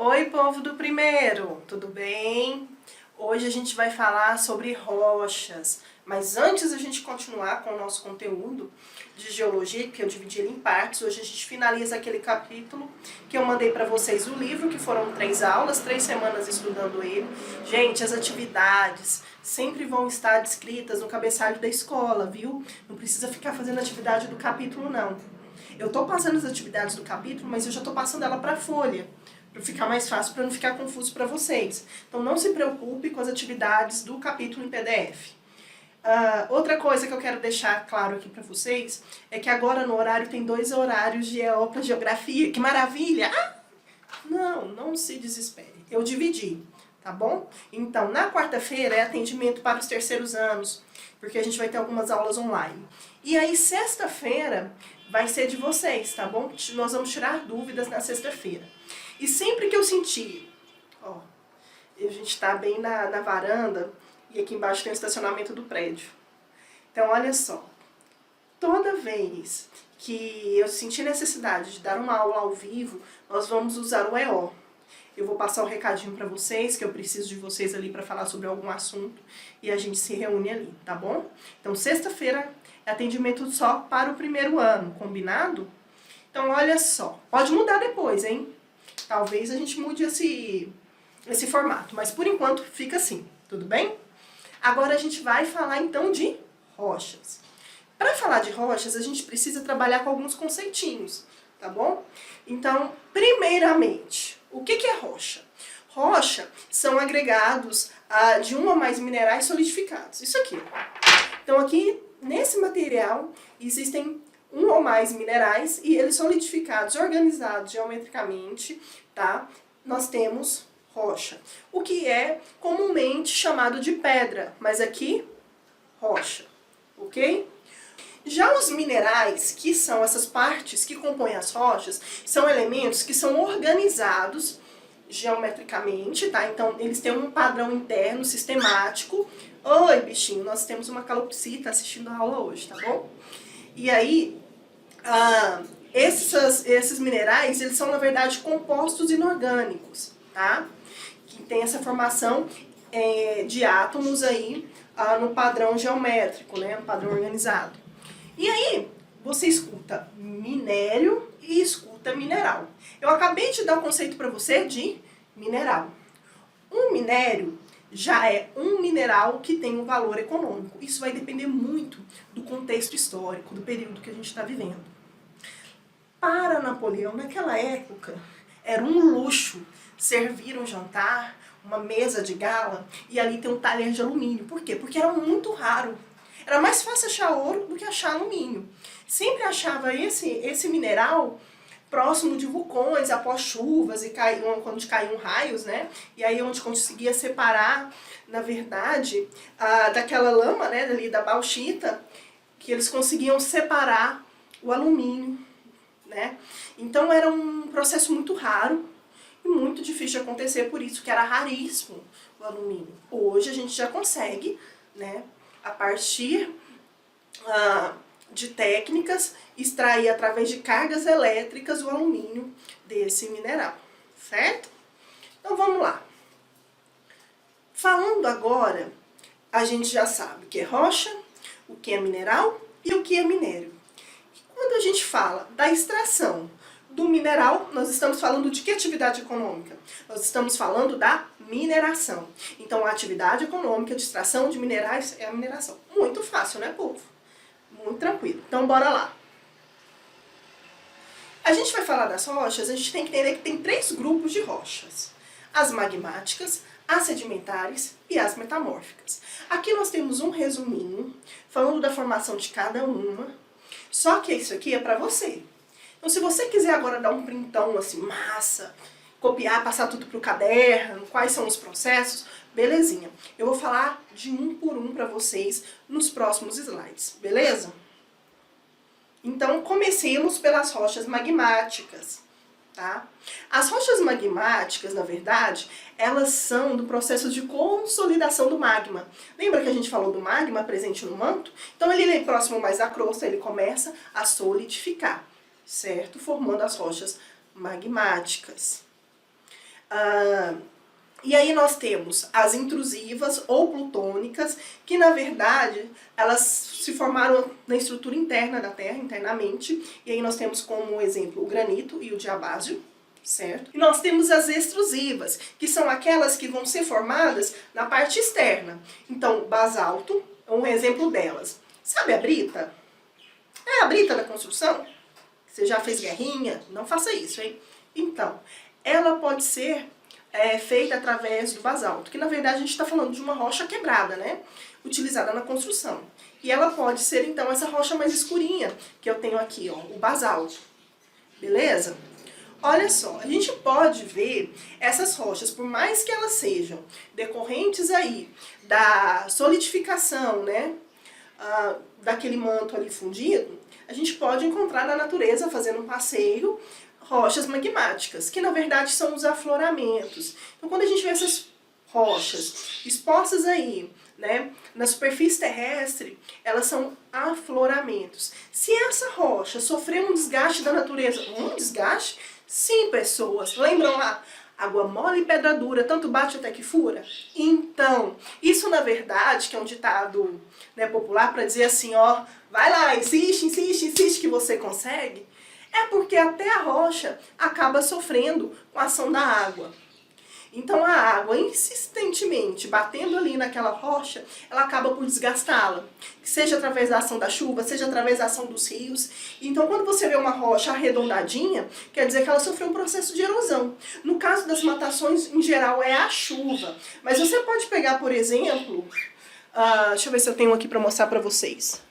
Oi, povo do primeiro, tudo bem? Hoje a gente vai falar sobre rochas, mas antes a gente continuar com o nosso conteúdo de geologia, que eu dividi ele em partes, hoje a gente finaliza aquele capítulo que eu mandei para vocês o livro, que foram 3 aulas, 3 semanas estudando ele. Gente, as atividades sempre vão estar descritas no cabeçalho da escola, viu? Não precisa ficar fazendo atividade do capítulo, não. Eu tô passando as atividades do capítulo, mas eu já tô passando ela para a folha, para ficar mais fácil, para não ficar confuso para vocês. Então não se preocupe com as atividades do capítulo em PDF. Outra coisa que eu quero deixar claro aqui para vocês é que agora no horário tem 2 horários de EO para geografia. Que maravilha! Não se desespere. Eu dividi, tá bom? Então, na quarta-feira é atendimento para os terceiros anos, porque a gente vai ter algumas aulas online. E aí, sexta-feira vai ser de vocês, tá bom? Nós vamos tirar dúvidas na sexta-feira. E sempre que eu sentir, ó, a gente tá bem na varanda e aqui embaixo tem o estacionamento do prédio. Então, olha só, toda vez que eu sentir necessidade de dar uma aula ao vivo, nós vamos usar o EO. Eu vou passar o recadinho para vocês, que eu preciso de vocês ali para falar sobre algum assunto, e a gente se reúne ali, tá bom? Então, sexta-feira é atendimento só para o primeiro ano, combinado? Então, olha só, pode mudar depois, hein? Talvez a gente mude esse formato, mas por enquanto fica assim, tudo bem? Agora a gente vai falar então de rochas. Para falar de rochas, a gente precisa trabalhar com alguns conceitinhos, tá bom? Então, primeiramente, o que é rocha? Rocha são agregados de um ou mais minerais solidificados. Isso aqui. Então, aqui, nesse material, existem um ou mais minerais e eles solidificados, organizados geometricamente, tá? Nós temos rocha, o que é comumente chamado de pedra, mas aqui, rocha, ok? Já os minerais, que são essas partes que compõem as rochas, são elementos que são organizados geometricamente, tá? Então, eles têm um padrão interno, sistemático. Oi, bichinho, nós temos uma calopsita assistindo a aula hoje, tá bom? E aí, esses minerais, eles são, na verdade, compostos inorgânicos, tá? Que tem essa formação de átomos aí no padrão geométrico, né? No padrão organizado. E aí, você escuta minério e escuta mineral. Eu acabei de dar o conceito para você de mineral. Um minério já é um mineral que tem um valor econômico. Isso vai depender muito do contexto histórico, do período que a gente está vivendo. Para Napoleão, naquela época, era um luxo servir um jantar, uma mesa de gala, e ali tem um talher de alumínio. Por quê? Porque era muito raro. Era mais fácil achar ouro do que achar alumínio. Sempre achava esse mineral próximo de vulcões, após chuvas, e quando caíam raios, né? E aí onde conseguia separar, na verdade, daquela lama, né, ali da bauxita, que eles conseguiam separar o alumínio, né? Então era um processo muito raro e muito difícil de acontecer, por isso que era raríssimo o alumínio. Hoje a gente já consegue, né, a partir de técnicas, extrair através de cargas elétricas o alumínio desse mineral, certo? Então vamos lá. Falando agora, a gente já sabe o que é rocha, o que é mineral e o que é minério. E quando a gente fala da extração do mineral, nós estamos falando de que atividade econômica? Nós estamos falando da mineração. Então, a atividade econômica de extração de minerais é a mineração. Muito fácil, né, povo? Muito tranquilo. Então, bora lá. A gente vai falar das rochas, a gente tem que entender que tem 3 grupos de rochas. As magmáticas, as sedimentares e as metamórficas. Aqui nós temos um resuminho, falando da formação de cada uma. Só que isso aqui é para você. Então, se você quiser agora dar um printão assim, massa, copiar, passar tudo para o caderno, quais são os processos, belezinha. Eu vou falar de um por um para vocês nos próximos slides, beleza? Então, comecemos pelas rochas magmáticas, tá? As rochas magmáticas, na verdade, elas são do processo de consolidação do magma. Lembra que a gente falou do magma presente no manto? Então, ele próximo mais à crosta, ele começa a solidificar, certo? Formando as rochas magmáticas. E aí nós temos as intrusivas ou plutônicas, que na verdade elas se formaram na estrutura interna da Terra, internamente, e aí nós temos como exemplo o granito e o diabásio, certo? E nós temos as extrusivas, que são aquelas que vão ser formadas na parte externa. Então, basalto é um exemplo delas. Sabe a brita? É a brita da construção? Você já fez guerrinha? Não faça isso, hein? Então, ela pode ser feita através do basalto, que na verdade a gente está falando de uma rocha quebrada, né? Utilizada na construção. E ela pode ser, então, essa rocha mais escurinha, que eu tenho aqui, ó, o basalto. Beleza? Olha só, a gente pode ver essas rochas, por mais que elas sejam decorrentes aí da solidificação, né, daquele manto ali fundido, a gente pode encontrar na natureza, fazendo um passeio, rochas magmáticas, que na verdade são os afloramentos. Então quando a gente vê essas rochas expostas aí, né, na superfície terrestre, elas são afloramentos. Se essa rocha sofrer um desgaste da natureza, um desgaste? Sim, pessoas, lembram lá? Água mole e pedra dura, tanto bate até que fura? Então, isso na verdade, que é um ditado, né, popular para dizer assim, ó, vai lá, insiste, insiste, insiste que você consegue, é porque até a rocha acaba sofrendo com a ação da água. Então a água insistentemente batendo ali naquela rocha, ela acaba por desgastá-la. Seja através da ação da chuva, seja através da ação dos rios. Então quando você vê uma rocha arredondadinha, quer dizer que ela sofreu um processo de erosão. No caso das matações, em geral, é a chuva. Mas você pode pegar, por exemplo, deixa eu ver se eu tenho aqui para mostrar para vocês.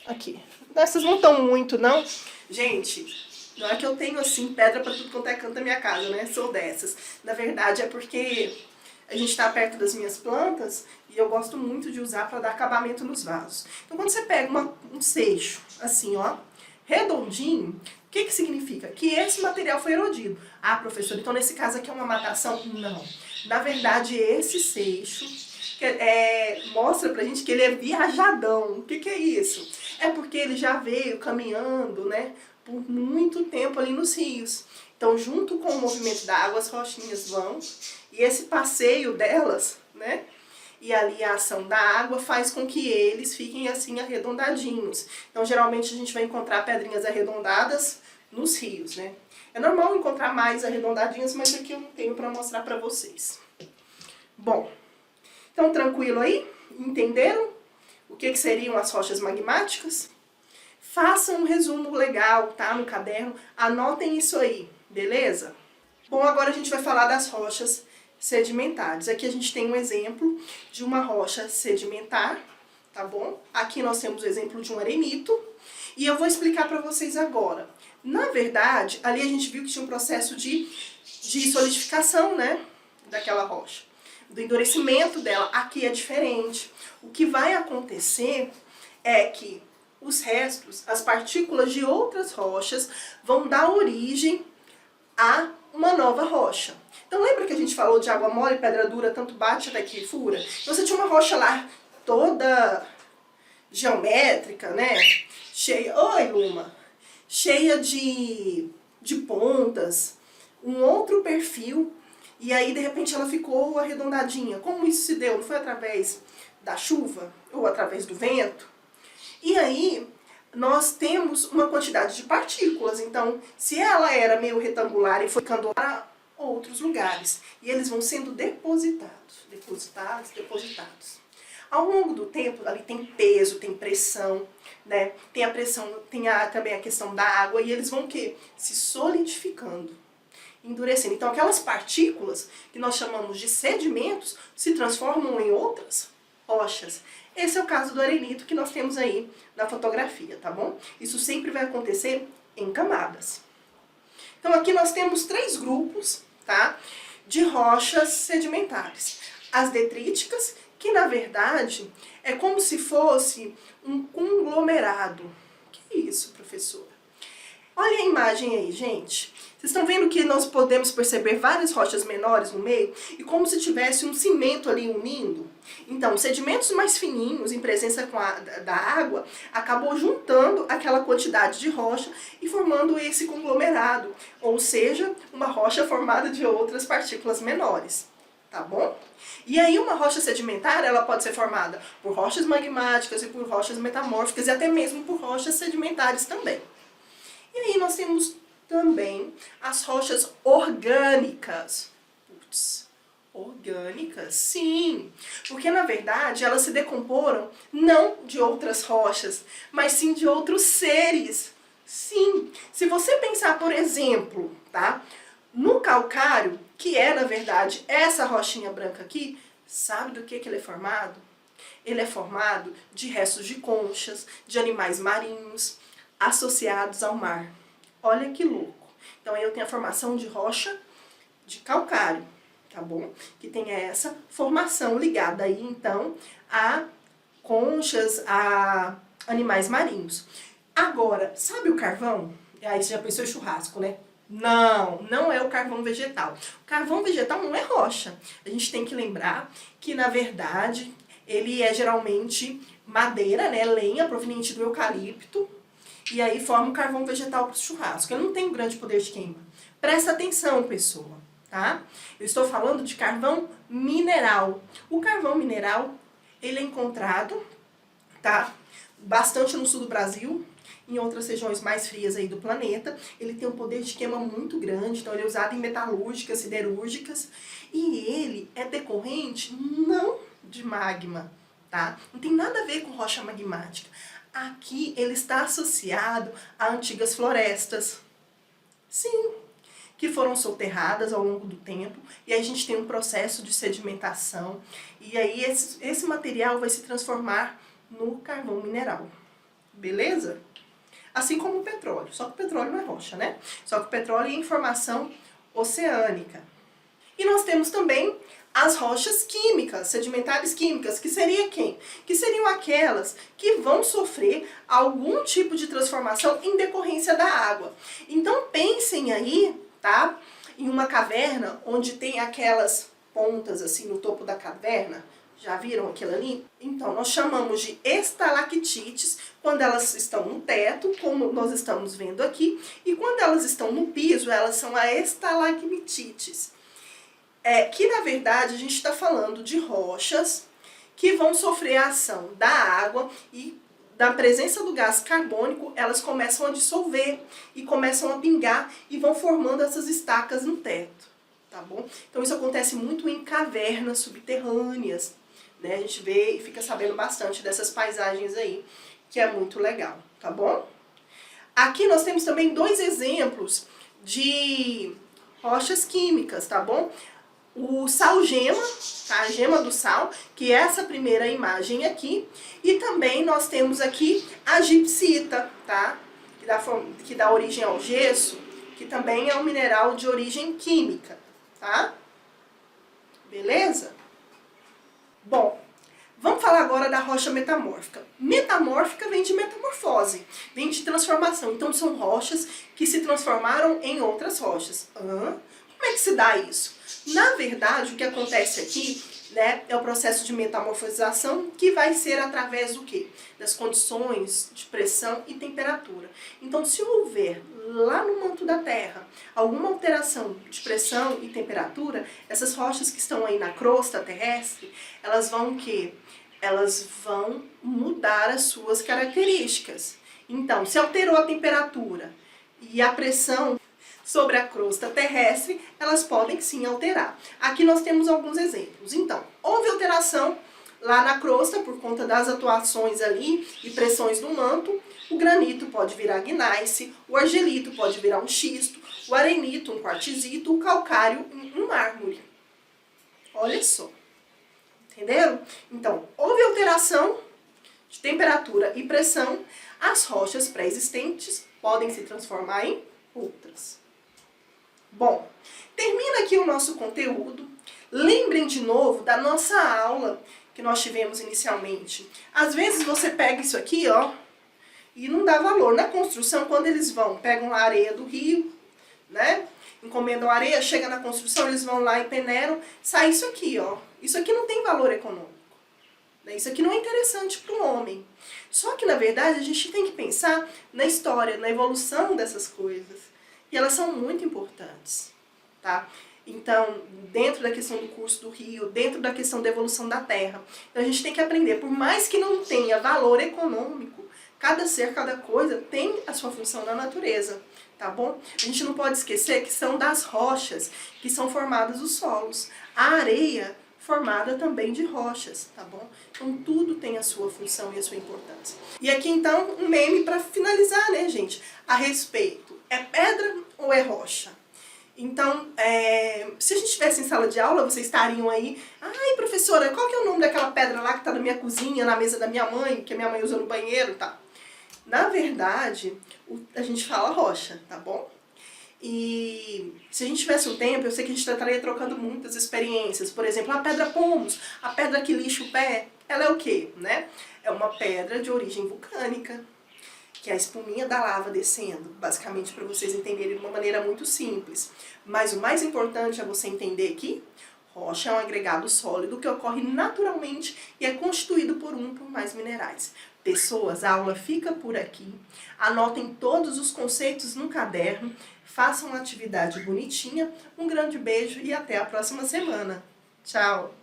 Aqui. Essas não estão muito, não. Gente, não é que eu tenho, assim, pedra pra tudo quanto é canto da minha casa, né? Sou dessas. Na verdade, é porque a gente tá perto das minhas plantas e eu gosto muito de usar pra dar acabamento nos vasos. Então, quando você pega um seixo, assim, ó, redondinho, o que que significa? Que esse material foi erodido. Ah, professor, então nesse caso aqui é uma matação? Não. Na verdade, esse seixo mostra pra gente que ele é viajadão. O que que é isso? É porque ele já veio caminhando, né, por muito tempo ali nos rios. Então, junto com o movimento da água, as rochinhas vão, e esse passeio delas, né, e ali a ação da água faz com que eles fiquem assim arredondadinhos. Então, geralmente a gente vai encontrar pedrinhas arredondadas nos rios, né. É normal encontrar mais arredondadinhas, mas aqui eu não tenho para mostrar para vocês. Bom, então tranquilo aí? Entenderam o que seriam as rochas magmáticas? Façam um resumo legal, tá? No caderno. Anotem isso aí, beleza? Bom, agora a gente vai falar das rochas sedimentares. Aqui a gente tem um exemplo de uma rocha sedimentar, tá bom? Aqui nós temos o exemplo de um arenito. E eu vou explicar para vocês agora. Na verdade, ali a gente viu que tinha um processo de solidificação, né? Daquela rocha. Do endurecimento dela. Aqui é diferente. O que vai acontecer é que os restos, as partículas de outras rochas, vão dar origem a uma nova rocha. Então lembra que a gente falou de água mole, pedra dura, tanto bate até que fura? Então você tinha uma rocha lá toda geométrica, né? Cheia, oi Luma! Cheia de pontas, um outro perfil, e aí de repente ela ficou arredondadinha. Como isso se deu? Não foi através da chuva ou através do vento? E aí nós temos uma quantidade de partículas. Então, se ela era meio retangular e foi ficando para outros lugares, e eles vão sendo depositados, depositados, depositados. Ao longo do tempo, ali tem peso, tem pressão, né? Tem a pressão, tem também a questão da água, e eles vão o quê? Se solidificando, endurecendo. Então, aquelas partículas que nós chamamos de sedimentos se transformam em outras rochas. Esse é o caso do arenito que nós temos aí na fotografia, tá bom? Isso sempre vai acontecer em camadas. Então aqui nós temos 3 grupos, tá? De rochas sedimentares. As detríticas, que na verdade é como se fosse um conglomerado. Que isso, professora? Olha a imagem aí, gente. Vocês estão vendo que nós podemos perceber várias rochas menores no meio e como se tivesse um cimento ali unindo? Então, sedimentos mais fininhos, em presença da água, acabou juntando aquela quantidade de rocha e formando esse conglomerado, ou seja, uma rocha formada de outras partículas menores. Tá bom? E aí uma rocha sedimentar, ela pode ser formada por rochas magmáticas e por rochas metamórficas e até mesmo por rochas sedimentares também. E aí nós temos também as rochas orgânicas. Putz, orgânicas? Sim, porque na verdade elas se decomporam não de outras rochas, mas sim de outros seres. Sim, se você pensar, por exemplo, tá, no calcário, que é na verdade essa rochinha branca aqui, sabe do que ele é formado? Ele é formado de restos de conchas, de animais marinhos associados ao mar. Olha que louco. Então aí eu tenho a formação de rocha de calcário, tá bom? Que tem essa formação ligada aí então a conchas, a animais marinhos. Agora, sabe o carvão? Aí você já pensou em churrasco, né? Não, não é o carvão vegetal. O carvão vegetal não é rocha. A gente tem que lembrar que, na verdade, ele é geralmente madeira, né, lenha proveniente do eucalipto, e aí forma um carvão vegetal para o churrasco. Ele não tem um grande poder de queima. Presta atenção, pessoa, tá? Eu estou falando de carvão mineral. O carvão mineral, ele é encontrado, tá, bastante no sul do Brasil, em outras regiões mais frias aí do planeta. Ele tem um poder de queima muito grande, então ele é usado em metalúrgicas, siderúrgicas, e ele é decorrente não de magma, tá? Não tem nada a ver com rocha magmática. Aqui ele está associado a antigas florestas. Sim, que foram soterradas ao longo do tempo, e aí a gente tem um processo de sedimentação, e aí esse material vai se transformar no carvão mineral. Beleza? Assim como o petróleo, só que o petróleo não é rocha, né? Só que o petróleo é informação oceânica. E nós temos também as rochas químicas, sedimentares químicas, que seria quem? Que seriam aquelas que vão sofrer algum tipo de transformação em decorrência da água. Então pensem aí, tá? Em uma caverna onde tem aquelas pontas assim no topo da caverna. Já viram aquilo ali? Então, nós chamamos de estalactites quando elas estão no teto, como nós estamos vendo aqui, e quando elas estão no piso, elas são a estalagmitites. Que, na verdade, a gente está falando de rochas que vão sofrer a ação da água e da presença do gás carbônico, elas começam a dissolver e começam a pingar e vão formando essas estacas no teto, tá bom? Então, isso acontece muito em cavernas subterrâneas, né? A gente vê e fica sabendo bastante dessas paisagens aí, que é muito legal, tá bom? Aqui nós temos também dois exemplos de rochas químicas, tá bom? O sal-gema, tá? A gema do sal, que é essa primeira imagem aqui, e também nós temos aqui a gipsita, tá? Que dá origem ao gesso, que também é um mineral de origem química, tá? Beleza? Bom, vamos falar agora da rocha metamórfica. Metamórfica vem de metamorfose, vem de transformação. Então são rochas que se transformaram em outras rochas. Como é que se dá isso? Na verdade, o que acontece aqui, né, é o processo de metamorfosização, que vai ser através do quê? Das condições de pressão e temperatura. Então, se houver lá no manto da Terra alguma alteração de pressão e temperatura, essas rochas que estão aí na crosta terrestre, elas vão o quê? Elas vão mudar as suas características. Então, se alterou a temperatura e a pressão sobre a crosta terrestre, elas podem sim alterar. Aqui nós temos alguns exemplos. Então, houve alteração lá na crosta por conta das atuações ali e pressões do manto. O granito pode virar gneiss, o argilito pode virar um xisto, o arenito um quartzito, o calcário um mármore. Olha só. Entenderam? Então, houve alteração de temperatura e pressão, as rochas pré-existentes podem se transformar em outras. Bom, termina aqui o nosso conteúdo. Lembrem de novo da nossa aula que nós tivemos inicialmente. Às vezes você pega isso aqui, ó, e não dá valor. Na construção, quando eles pegam a areia do rio, né, encomendam areia, chega na construção, eles vão lá e peneiram, sai isso aqui, ó. Isso aqui não tem valor econômico. Isso aqui não é interessante para o homem. Só que, na verdade, a gente tem que pensar na história, na evolução dessas coisas. E elas são muito importantes, tá? Então, dentro da questão do curso do rio, dentro da questão da evolução da Terra. Então, a gente tem que aprender, por mais que não tenha valor econômico, cada ser, cada coisa tem a sua função na natureza, tá bom? A gente não pode esquecer que são das rochas que são formadas os solos. A areia formada também de rochas, tá bom? Então tudo tem a sua função e a sua importância. E aqui então um meme para finalizar, né, gente? A respeito, é pedra ou é rocha? Então, se a gente estivesse em sala de aula, vocês estariam aí, ai professora, qual que é o nome daquela pedra lá que está na minha cozinha, na mesa da minha mãe, que a minha mãe usa no banheiro, tá? Na verdade, a gente fala rocha, tá bom? E se a gente tivesse um tempo, eu sei que a gente estaria trocando muitas experiências. Por exemplo, a pedra Pomos, a pedra que lixa o pé, ela é o quê, né? É uma pedra de origem vulcânica, que é a espuminha da lava descendo, basicamente para vocês entenderem de uma maneira muito simples. Mas o mais importante é você entender que rocha é um agregado sólido que ocorre naturalmente e é constituído por um ou mais minerais. Pessoas, a aula fica por aqui. Anotem todos os conceitos no caderno. Façam uma atividade bonitinha. Um grande beijo e até a próxima semana. Tchau!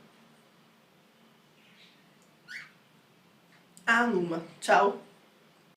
Numa. Tchau!